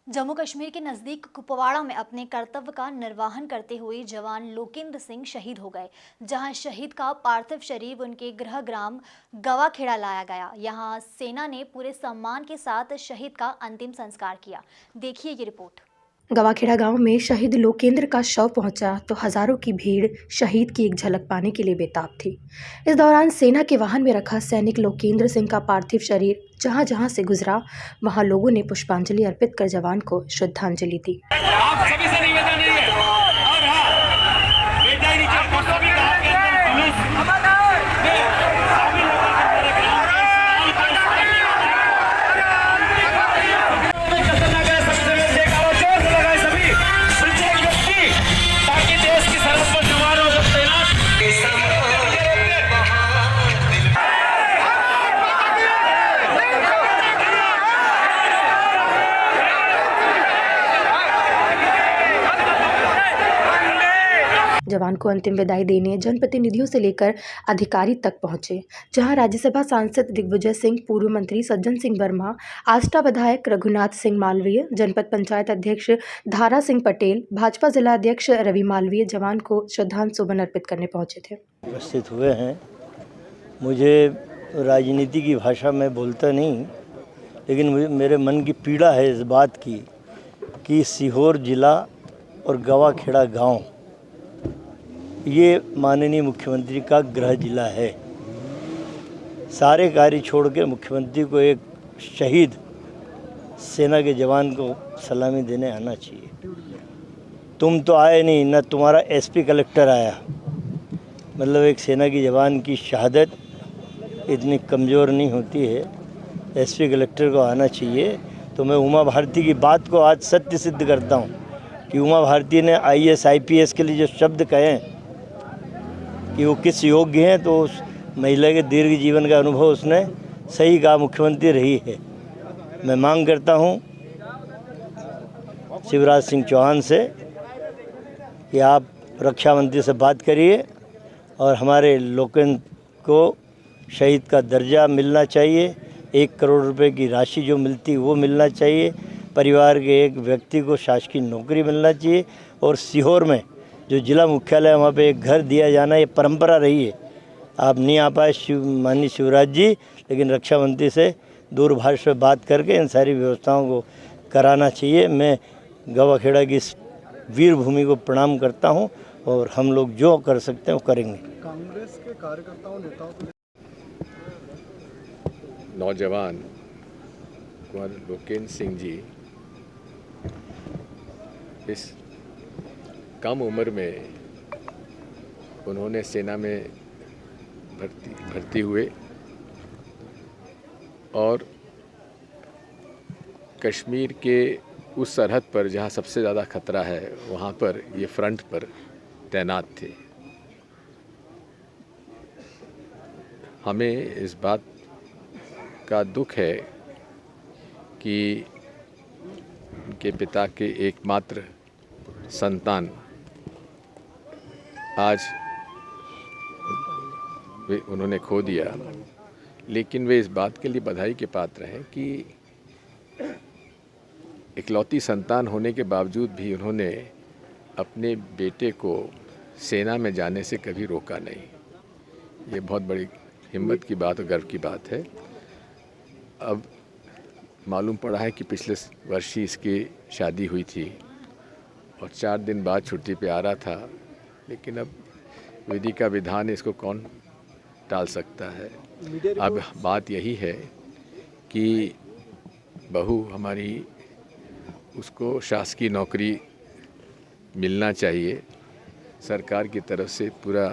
जम्मू कश्मीर के नजदीक कुपवाड़ा में अपने कर्तव्य का निर्वहन करते हुए जवान लोकेंद्र सिंह शहीद हो गए। जहां शहीद का पार्थिव शरीर उनके गृह ग्राम गवाखेड़ा लाया गया। यहां सेना ने पूरे सम्मान के साथ शहीद का अंतिम संस्कार किया। देखिए ये रिपोर्ट। गवाखेड़ा गांव में शहीद लोकेंद्र का शव पहुंचा तो हजारों की भीड़ शहीद की एक झलक पाने के लिए बेताब थी। इस दौरान सेना के वाहन में रखा सैनिक लोकेंद्र सिंह का पार्थिव शरीर जहां जहां से गुजरा, वहां लोगों ने पुष्पांजलि अर्पित कर जवान को श्रद्धांजलि दी। आप सभी से निवेदन है और हाँ, बेटा ही नीचे फोटो भी गांव के अंदर पुलिस शामिल ताकि देश की सरहद पर जवानों को तैनात जवान को अंतिम विदाई देने जनप्रतिनिधियों से लेकर अधिकारी तक पहुंचे, जहां राज्यसभा सांसद दिग्विजय सिंह, पूर्व मंत्री सज्जन सिंह वर्मा, आष्टा विधायक रघुनाथ सिंह मालवीय, जनपद पंचायत अध्यक्ष धारा सिंह पटेल, भाजपा जिला अध्यक्ष रवि मालवीय जवान को श्रद्धांजलि सुमन अर्पित करने पहुंचे थे। उपस्थित हुए हैं। मुझे राजनीति की भाषा में बोलता नहीं, लेकिन मेरे मन की पीड़ा है इस बात की कि सीहोर जिला और गवाखेड़ा गांव ये माननीय मुख्यमंत्री का गृह जिला है। सारे कार्य छोड़ के मुख्यमंत्री को एक शहीद सेना के जवान को सलामी देने आना चाहिए। तुम तो आए नहीं, न तुम्हारा एसपी कलेक्टर आया। मतलब एक सेना की जवान की शहादत इतनी कमज़ोर नहीं होती है। एसपी कलेक्टर को आना चाहिए। तो मैं उमा भारती की बात को आज सत्य सिद्ध करता हूँ कि उमा भारती ने IAS IPS के लिए जो शब्द कहे हैं कि वो किस योग्य हैं, तो उस महिला के दीर्घ जीवन का अनुभव उसने सही कहा, मुख्यमंत्री रही है। मैं मांग करता हूँ शिवराज सिंह चौहान से कि आप रक्षा मंत्री से बात करिए और हमारे लोकेंद्र को शहीद का दर्जा मिलना चाहिए। 1 करोड़ रुपए की राशि जो मिलती वो मिलना चाहिए। परिवार के एक व्यक्ति को शासकीय नौकरी मिलना चाहिए। और सीहोर में जो जिला मुख्यालय है वहाँ पे एक घर दिया जाना, ये परंपरा रही है। आप नहीं आ पाए माननीय शिवराज जी, लेकिन रक्षा मंत्री से दूरभाष पे बात करके इन सारी व्यवस्थाओं को कराना चाहिए। मैं गवाखेड़ा की इस वीर भूमि को प्रणाम करता हूँ और हम लोग जो कर सकते हैं वो करेंगे। कांग्रेस के कार्यकर्ताओं नेताओं को नौजवान कुंवर लोकेंद्र सिंह जी इस कम उम्र में उन्होंने सेना में भर्ती हुए और कश्मीर के उस सरहद पर जहां सबसे ज़्यादा खतरा है वहां पर ये फ्रंट पर तैनात थे। हमें इस बात का दुख है कि उनके पिता के एकमात्र संतान आज उन्होंने खो दिया, लेकिन वे इस बात के लिए बधाई के पात्र हैं कि इकलौती संतान होने के बावजूद भी उन्होंने अपने बेटे को सेना में जाने से कभी रोका नहीं। ये बहुत बड़ी हिम्मत की बात और गर्व की बात है। अब मालूम पड़ा है कि पिछले वर्ष ही इसकी शादी हुई थी और 4 दिन बाद छुट्टी पे आ रहा था, लेकिन अब विधि का विधान है, इसको कौन टाल सकता है। अब बात यही है कि बहू हमारी, उसको शासकीय नौकरी मिलना चाहिए, सरकार की तरफ से पूरा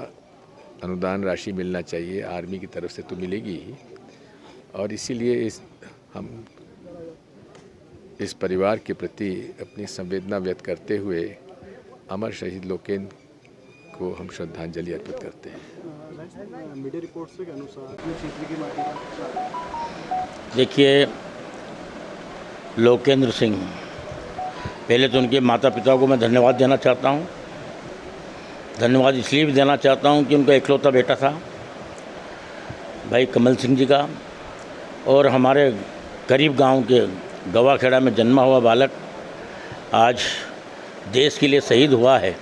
अनुदान राशि मिलना चाहिए, आर्मी की तरफ से तो मिलेगी ही। और इसीलिए हम इस परिवार के प्रति अपनी संवेदना व्यक्त करते हुए अमर शहीद लोकेंद्र को हम श्रद्धांजलि अर्पित करते हैं। मीडिया रिपोर्ट्स के अनुसार क्षेत्र की माटी का देखिए, लोकेंद्र सिंह, पहले तो उनके माता पिता को मैं धन्यवाद देना चाहता हूँ। धन्यवाद इसलिए भी देना चाहता हूँ कि उनका इकलौता बेटा था भाई कमल सिंह जी का, और हमारे करीब गांव के गवाखेड़ा में जन्मा हुआ बालक आज देश के लिए शहीद हुआ है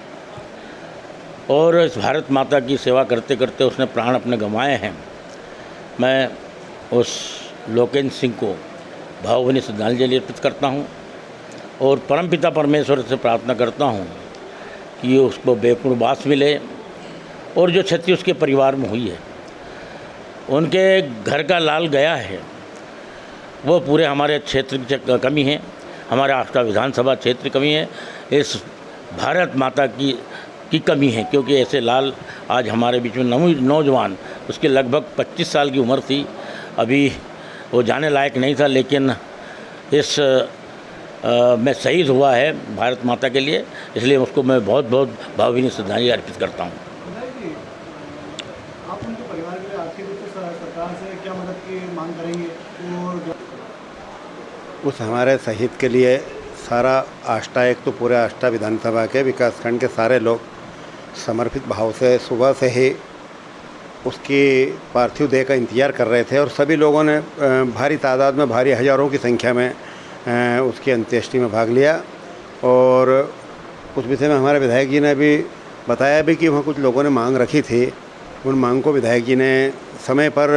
और इस भारत माता की सेवा करते करते उसने प्राण अपने गंवाए हैं। मैं उस लोकेंद्र सिंह को भावभीनी श्रद्धांजलि अर्पित करता हूँ और परमपिता परमेश्वर से प्रार्थना करता हूँ कि उसको बेपुरवास मिले और जो क्षति उसके परिवार में हुई है, उनके घर का लाल गया है, वो पूरे हमारे क्षेत्र की कमी है, हमारे आष्टा विधानसभा क्षेत्र की कमी है, इस भारत माता की कमी है। क्योंकि ऐसे लाल आज हमारे बीच में नौजवान, उसके लगभग 25 साल की उम्र थी, अभी वो जाने लायक नहीं था, लेकिन इस में शहीद हुआ है भारत माता के लिए, इसलिए उसको मैं बहुत बहुत भावभीनी श्रद्धांजलि अर्पित करता हूँ। बताइए कि आप उनके परिवार के लिए आर्थिक रूप से सरकार से क्या मदद की मांग करेंगे? और उस हमारे शहीद के लिए सारा आष्टा, एक तो पूरे आष्टा विधानसभा के विकासखंड के सारे लोग समर्पित भाव से सुबह से ही उसकी पार्थिव देह का इंतज़ार कर रहे थे और सभी लोगों ने भारी तादाद में, भारी हज़ारों की संख्या में उसकी अंत्येष्टि में भाग लिया। और उस विषय में हमारे विधायक जी ने भी बताया भी कि वहाँ कुछ लोगों ने मांग रखी थी, उन मांग को विधायक जी ने समय पर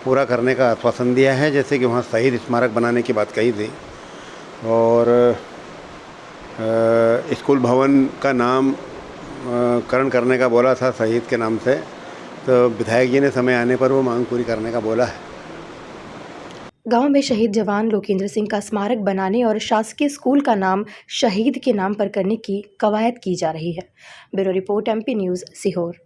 पूरा करने का आश्वासन दिया है। जैसे कि वहाँ शहीद स्मारक बनाने की बात कही थी और स्कूल भवन का नाम करण करने का बोला था शहीद के नाम से, तो विधायक जी ने समय आने पर वो मांग पूरी करने का बोला है। गांव में शहीद जवान लोकेंद्र सिंह का स्मारक बनाने और शासकीय स्कूल का नाम शहीद के नाम पर करने की कवायद की जा रही है। Bureau report, MP news, Sehore.